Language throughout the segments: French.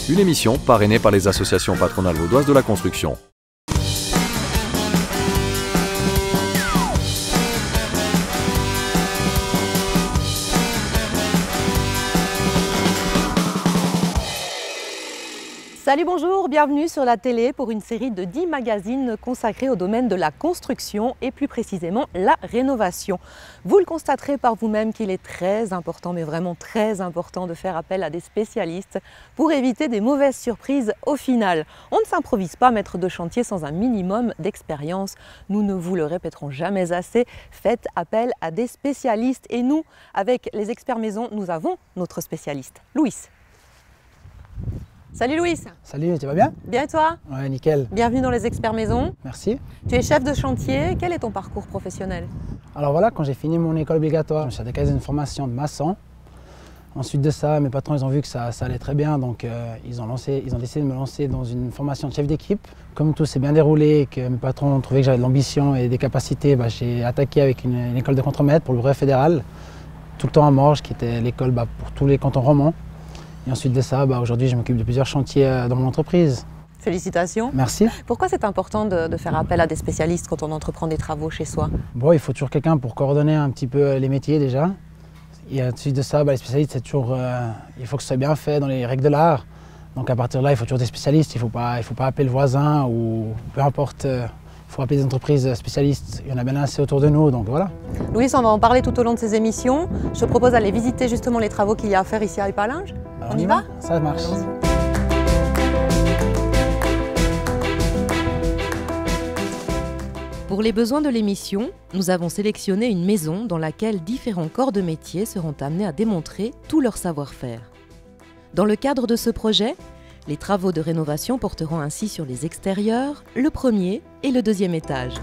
Une émission parrainée par les associations patronales vaudoises de la construction. Salut, bonjour, bienvenue sur la télé pour une série de 10 magazines consacrés au domaine de la construction et plus précisément la rénovation. Vous le constaterez par vous-même qu'il est très important, mais vraiment très important de faire appel à des spécialistes pour éviter des mauvaises surprises au final. On ne s'improvise pas maître de chantier sans un minimum d'expérience. Nous ne vous le répéterons jamais assez, faites appel à des spécialistes et nous, avec les experts maison, nous avons notre spécialiste, Louis. Salut Louis. Salut, tu vas bien? Bien et toi? Ouais, nickel. Bienvenue dans les experts maison. Merci. Tu es chef de chantier, quel est ton parcours professionnel? Alors voilà, quand j'ai fini mon école obligatoire, je me suis attaqué à une formation de maçon. Ensuite de ça, mes patrons ils ont vu que ça allait très bien, donc ils ont décidé de me lancer dans une formation de chef d'équipe. Comme tout s'est bien déroulé et que mes patrons ont trouvé que j'avais de l'ambition et des capacités, j'ai attaqué avec une école de contremaître pour le brevet fédéral, tout le temps à Morges, qui était l'école pour tous les cantons romans. Et ensuite de ça, aujourd'hui, je m'occupe de plusieurs chantiers dans mon entreprise. Félicitations. Merci. Pourquoi c'est important de faire appel à des spécialistes quand on entreprend des travaux chez soi? Bon, il faut toujours quelqu'un pour coordonner un petit peu les métiers déjà. Et ensuite de ça, les spécialistes, c'est toujours, il faut que ce soit bien fait dans les règles de l'art. Donc à partir de là, il faut toujours des spécialistes. Il faut pas appeler le voisin ou peu importe. Il faut appeler des entreprises spécialistes. Il y en a bien assez autour de nous, donc voilà. Louis, on va en parler tout au long de ces émissions. Je te propose d'aller visiter justement les travaux qu'il y a à faire ici à Épalinges. On y va? Ça marche. Pour les besoins de l'émission, nous avons sélectionné une maison dans laquelle différents corps de métier seront amenés à démontrer tout leur savoir-faire. Dans le cadre de ce projet, les travaux de rénovation porteront ainsi sur les extérieurs, le premier et le deuxième étage.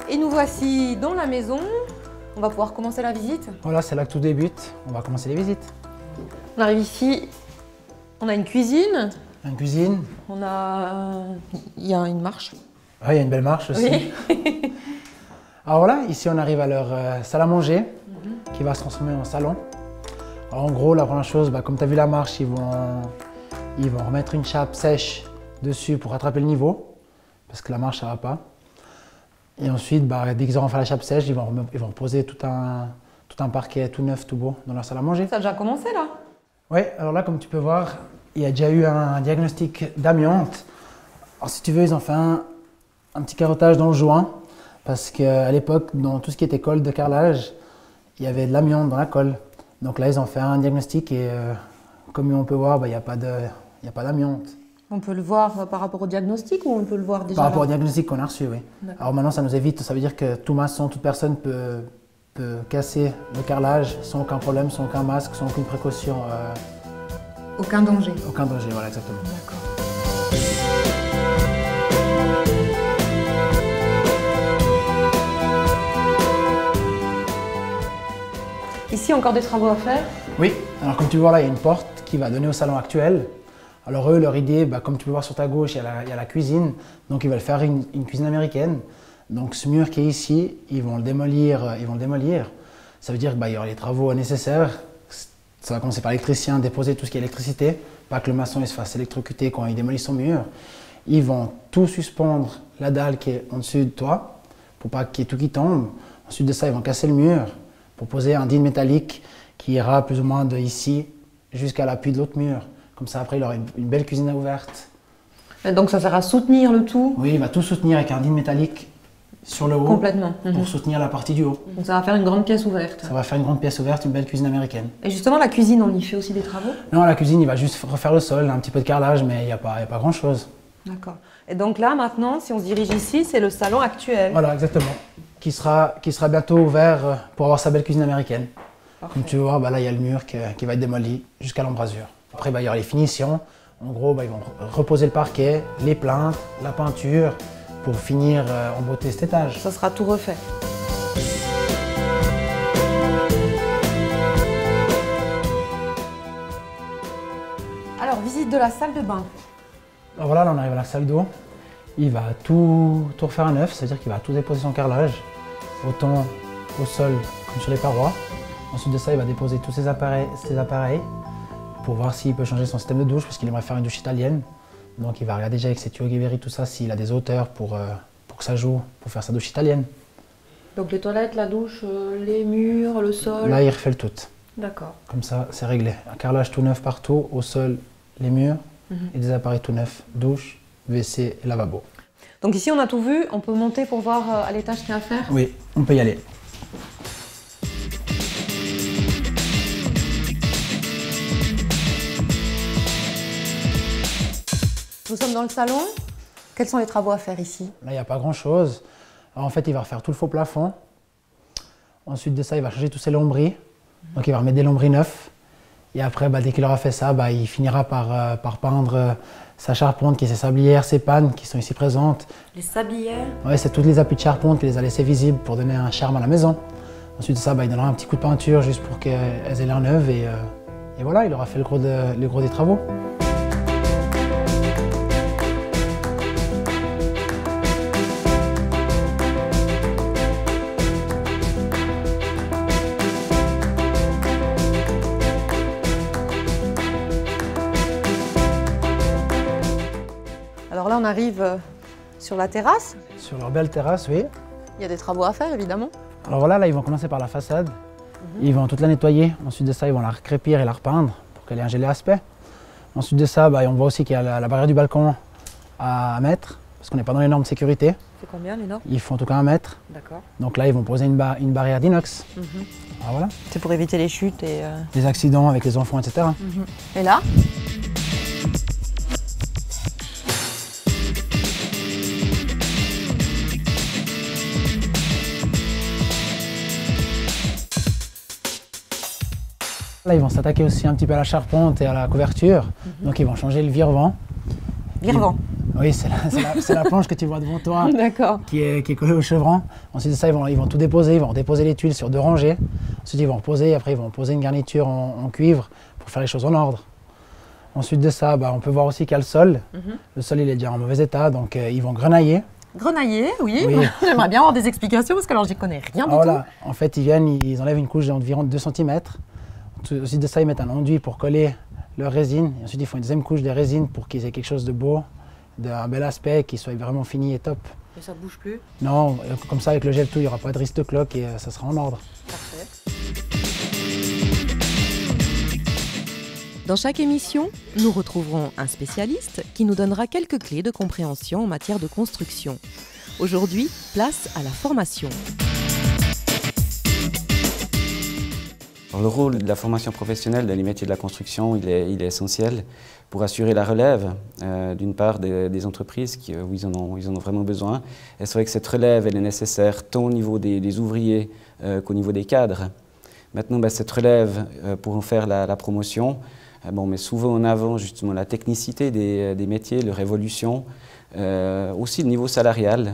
Et nous voici dans la maison. On va pouvoir commencer la visite. Voilà, c'est là que tout débute. On va commencer les visites. On arrive ici, on a une cuisine. Une cuisine. Il y a une marche. Oui, il y a une belle marche aussi. Oui. Alors voilà, ici on arrive à leur salle à manger qui va se transformer en salon. Alors en gros, la première chose, comme tu as vu la marche, ils vont remettre une chape sèche dessus pour rattraper le niveau parce que la marche ça va pas. Et ensuite, dès qu'ils auront fait la chape sèche, ils vont poser tout un parquet tout neuf, tout beau dans leur salle à manger. Ça a déjà commencé là? Oui, alors là, comme tu peux voir, il y a déjà eu un diagnostic d'amiante. Alors si tu veux, ils ont fait un petit carottage dans le joint parce qu'à l'époque, dans tout ce qui était colle de carrelage, il y avait de l'amiante dans la colle. Donc là, ils ont fait un diagnostic et comme on peut voir, il n'y a pas d'amiante. On peut le voir par rapport au diagnostic ou on peut le voir déjà par rapport là? au diagnostic qu'on a reçu, oui. Alors maintenant, ça nous évite, ça veut dire que tout maçon, toute personne peut casser le carrelage sans aucun problème, sans aucun masque, sans aucune précaution. Aucun danger. Aucun danger, voilà, exactement. D'accord. Ici, encore des travaux à faire? Oui, alors comme tu vois là, il y a une porte qui va donner au salon actuel. Alors eux, leur idée, comme tu peux voir sur ta gauche, il y a la cuisine. Donc ils veulent faire une cuisine américaine. Donc ce mur qui est ici, ils vont le démolir. Ça veut dire qu'il y aura les travaux nécessaires. Ça va commencer par l'électricien, déposer tout ce qui est électricité. Pas que le maçon il se fasse électrocuter quand il démolit son mur. Ils vont tout suspendre la dalle qui est en dessus de toi pour pas qu'il y ait tout qui tombe. Ensuite de ça, ils vont casser le mur pour poser un digne métallique qui ira plus ou moins de ici jusqu'à l'appui de l'autre mur. Comme ça, après, il aura une belle cuisine ouverte. Et donc ça sert à soutenir le tout? Oui, il va tout soutenir avec un digne métallique sur le haut. Complètement. Pour soutenir la partie du haut. Donc ça va faire une grande pièce ouverte. Ça va faire une grande pièce ouverte, une belle cuisine américaine. Et justement, la cuisine, on y fait aussi des travaux? Non, la cuisine, il va juste refaire le sol, un petit peu de carrelage, mais il n'y a pas grand-chose. D'accord. Et donc là, maintenant, si on se dirige ici, c'est le salon actuel. Voilà, exactement. Qui sera bientôt ouvert pour avoir sa belle cuisine américaine. Parfait. Comme tu vois, là, il y a le mur qui va être démoli jusqu'à l'embrasure. Après, il y aura les finitions. En gros, ils vont reposer le parquet, les plinthes, la peinture, pour finir en beauté cet étage. Ça sera tout refait. Alors, visite de la salle de bain. Alors voilà, là on arrive à la salle d'eau. Il va tout refaire à neuf, c'est-à-dire qu'il va tout déposer son carrelage, autant au sol comme sur les parois. Ensuite de ça, il va déposer tous ses appareils pour voir s'il peut changer son système de douche, parce qu'il aimerait faire une douche italienne. Donc il va regarder déjà avec ses tuyaux Guévéry, tout ça, s'il a des hauteurs pour que ça joue, pour faire sa douche italienne. Donc les toilettes, la douche, les murs, le sol. Là, il refait le tout. D'accord. Comme ça, c'est réglé. Un carrelage tout neuf partout, au sol, les murs, et des appareils tout neufs, douche, WC et lavabo. Donc ici, on a tout vu. On peut monter pour voir à l'étage ce qu'il y a à faire? Oui, on peut y aller. Nous sommes dans le salon. Quels sont les travaux à faire ici? Là, il n'y a pas grand-chose. En fait, il va refaire tout le faux plafond. Ensuite de ça, il va changer tous ses lambris. Donc, il va remettre des lambris neufs. Et après, dès qu'il aura fait ça, il finira par peindre sa charpente, qui est ses sablières, ses pannes qui sont ici présentes. Les sablières? Oui, c'est toutes les appuis de charpente qu'il les a laissés visibles pour donner un charme à la maison. Ensuite de ça, il donnera un petit coup de peinture juste pour qu'elles aient l'air neuves. Et voilà, il aura fait le gros des travaux. Alors là, on arrive sur la terrasse. Sur leur belle terrasse, oui. Il y a des travaux à faire, évidemment. Alors voilà, là, ils vont commencer par la façade. Ils vont toute la nettoyer. Ensuite de ça, ils vont la recrépir et la repeindre pour qu'elle ait un gelé aspect. Ensuite de ça, on voit aussi qu'il y a la barrière du balcon à mettre, parce qu'on n'est pas dans les normes de sécurité. C'est combien les normes? Ils font en tout cas 1 mètre. D'accord. Donc là, ils vont poser une barrière d'inox. Alors voilà. C'est pour éviter les chutes et... Les accidents avec les enfants, etc. Et là? Là, ils vont s'attaquer aussi un petit peu à la charpente et à la couverture. Donc, ils vont changer le vire-vent. Vire-vent? Oui, c'est la planche que tu vois devant toi, D'accord. qui est collée au chevron. Ensuite de ça, ils vont tout déposer. Ils vont déposer les tuiles sur 2 rangées. Ensuite, ils vont reposer. Après, ils vont poser une garniture en cuivre pour faire les choses en ordre. Ensuite de ça, on peut voir aussi qu'il y a le sol. Le sol, il est déjà en mauvais état, donc ils vont grenailler. Grenailler, oui. Oui. J'aimerais bien avoir des explications parce que alors j'y connais rien du tout. En fait, ils viennent, ils enlèvent une couche d'environ 2 cm. Ensuite de ça, ils mettent un enduit pour coller leur résine. Et ensuite, ils font une deuxième couche de résine pour qu'ils aient quelque chose de beau, d'un bel aspect, qui soit vraiment fini et top. Et ça bouge plus? Non, comme ça, avec le gel tout, il n'y aura pas de risque de cloque et ça sera en ordre. Parfait. Dans chaque émission, nous retrouverons un spécialiste qui nous donnera quelques clés de compréhension en matière de construction. Aujourd'hui, place à la formation. Alors, le rôle de la formation professionnelle dans les métiers de la construction, il est essentiel pour assurer la relève, d'une part des entreprises où ils en ont vraiment besoin. Et c'est vrai que cette relève, elle est nécessaire tant au niveau des ouvriers qu'au niveau des cadres. Maintenant, cette relève, pour en faire la promotion, on met souvent en avant justement la technicité des métiers, leur évolution, aussi le niveau salarial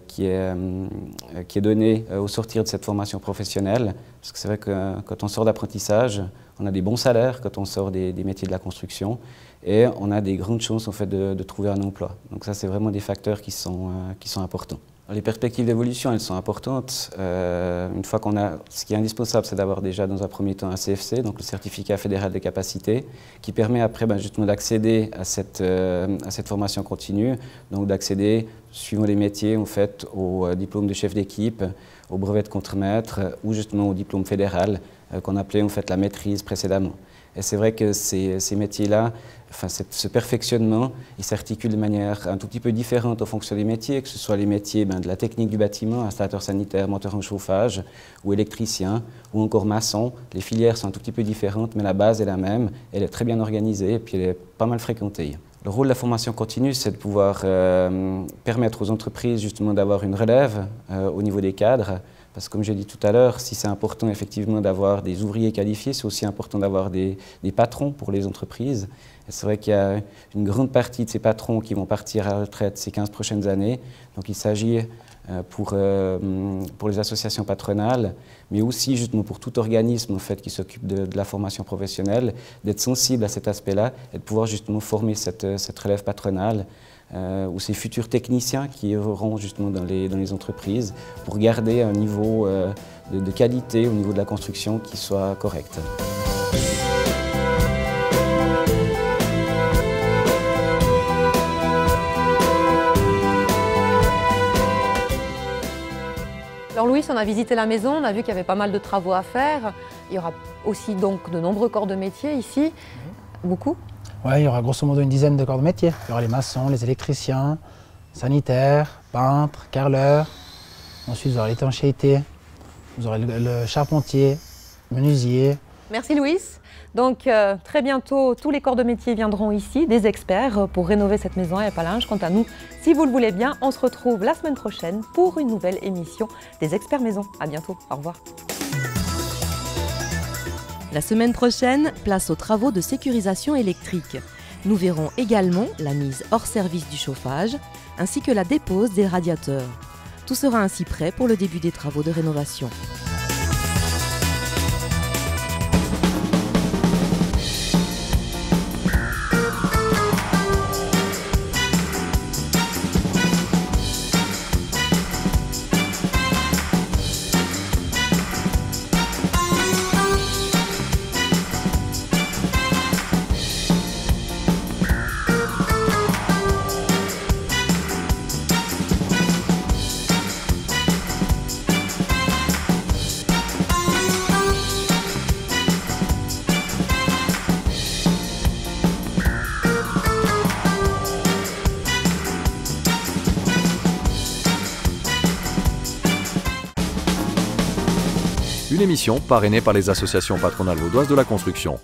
qui est donné au sortir de cette formation professionnelle. Parce que c'est vrai que quand on sort d'apprentissage, on a des bons salaires quand on sort des métiers de la construction et on a des grandes chances en fait, de trouver un emploi. Donc ça, c'est vraiment des facteurs qui sont importants. Les perspectives d'évolution, elles sont importantes. Une fois ce qui est indispensable, c'est d'avoir déjà dans un premier temps un CFC, donc le certificat fédéral de capacité, qui permet après justement d'accéder à cette formation continue, donc d'accéder, suivant les métiers, en fait, au diplôme de chef d'équipe, au brevet de contremaître ou justement au diplôme fédéral qu'on appelait en fait la maîtrise précédemment. Et c'est vrai que ces métiers-là, ce perfectionnement, il s'articule de manière un tout petit peu différente en fonction des métiers, que ce soit les métiers de la technique du bâtiment, installateur sanitaire, monteur en chauffage, ou électricien, ou encore maçon. Les filières sont un tout petit peu différentes, mais la base est la même, elle est très bien organisée et puis elle est pas mal fréquentée. Le rôle de la formation continue, c'est de pouvoir permettre aux entreprises justement d'avoir une relève au niveau des cadres. Parce que comme j'ai dit tout à l'heure, si c'est important effectivement d'avoir des ouvriers qualifiés, c'est aussi important d'avoir des patrons pour les entreprises. Et c'est vrai qu'il y a une grande partie de ces patrons qui vont partir à la retraite ces 15 prochaines années. Donc il s'agit pour les associations patronales, mais aussi justement pour tout organisme en fait, qui s'occupe de la formation professionnelle, d'être sensible à cet aspect-là et de pouvoir justement former cette relève patronale ou ces futurs techniciens qui œuvreront justement dans les entreprises pour garder un niveau de qualité au niveau de la construction qui soit correct. Alors Louis, on a visité la maison, on a vu qu'il y avait pas mal de travaux à faire. Il y aura aussi donc de nombreux corps de métier ici. Beaucoup? Oui, il y aura grosso modo une dizaine de corps de métier. Il y aura les maçons, les électriciens, sanitaires, peintres, carreleurs. Ensuite, vous aurez l'étanchéité, vous aurez le charpentier, menuisier. Merci Louis. Donc très bientôt, tous les corps de métier viendront ici, des experts, pour rénover cette maison à Épalinges. Quant à nous, si vous le voulez bien, on se retrouve la semaine prochaine pour une nouvelle émission des Experts Maison. À bientôt, au revoir. La semaine prochaine, place aux travaux de sécurisation électrique. Nous verrons également la mise hors service du chauffage, ainsi que la dépose des radiateurs. Tout sera ainsi prêt pour le début des travaux de rénovation. Une émission parrainée par les associations patronales vaudoises de la construction.